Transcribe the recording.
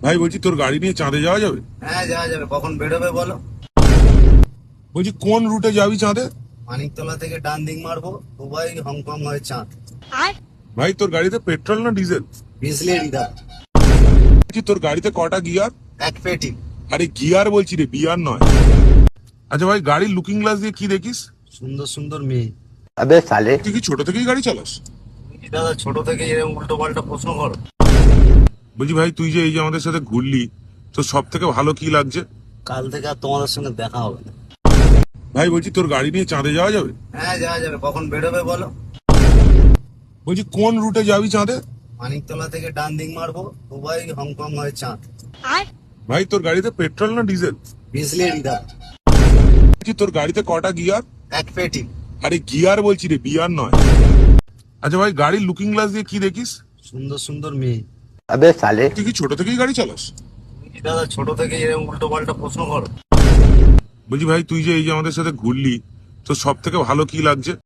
ভাই বলছি তোর গাড়ি নিয়ে চাঁদে যাওয়া যাবে? হ্যাঁ, যাওয়া যাবে। কখন বেরোবে বলো? বলছি কোন রুটে যাবি চাঁদে? মানিকতলা থেকে ডান দিক মারবো, দুবাই, হংকং হয়ে চাঁদ। ভাই তোর গাড়িতে পেট্রোল না ডিজেল? বিজলি রিদার। বলছি তোর গাড়িতে কটা গিয়ার? এক পেটি। আরে গিয়ার বলছি রে, বিয়ার নয়। আচ্ছা ভাই, গাড়ির লুকিং গ্লাস দিয়ে কি দেখিস? সুন্দর সুন্দর মেয়ে। अबे साले। তুই কি ছোট থেকেই গাড়ি চালাস? তুমি কি দাদা ছোট থেকে এরকম উল্টো পাল্টা প্রশ্ন করো? বলছি ভাই, তুই যে এই যে আমাদের সাথে ঘুরলি, তো সব থেকে ভালো কি লাগছে? কাল থেকে আর তোমাদের সঙ্গে দেখা হবে না। ভাই বলছি তোর গাড়ি নিয়ে চাঁদে যাওয়া যাবে? হ্যাঁ, যাওয়া যাবে। কখন বেরোবে বলো? বলছি কোন রুটে যাবি চাঁদে? মানিকতলা থেকে ডান দিক মারবো, দুবাই, হংকং হয়ে চাঁদ। ভাই তোর গাড়িতে পেট্রোল না ডিজেল? বিজলি রিদার। বলছি তোর গাড়িতে কটা গিয়ার? এক পেটি। আরে গিয়ার বলছি রে, বিয়ার নয়। আচ্ছা ভাই, গাড়ির লুকিং গ্লাস দিয়ে কি দেখিস? সুন্দর সুন্দর মেয়ে। अबे साले। তুই কি ছোট থেকেই গাড়ি চালাস? তুমি কি দাদা ছোট থেকে এরকম উল্টো পাল্টা প্রশ্ন করো? বলছি ভাই, তুই যে এই যে আমাদের সাথে ঘুরলি, তো সব থেকে ভালো কি লাগছে?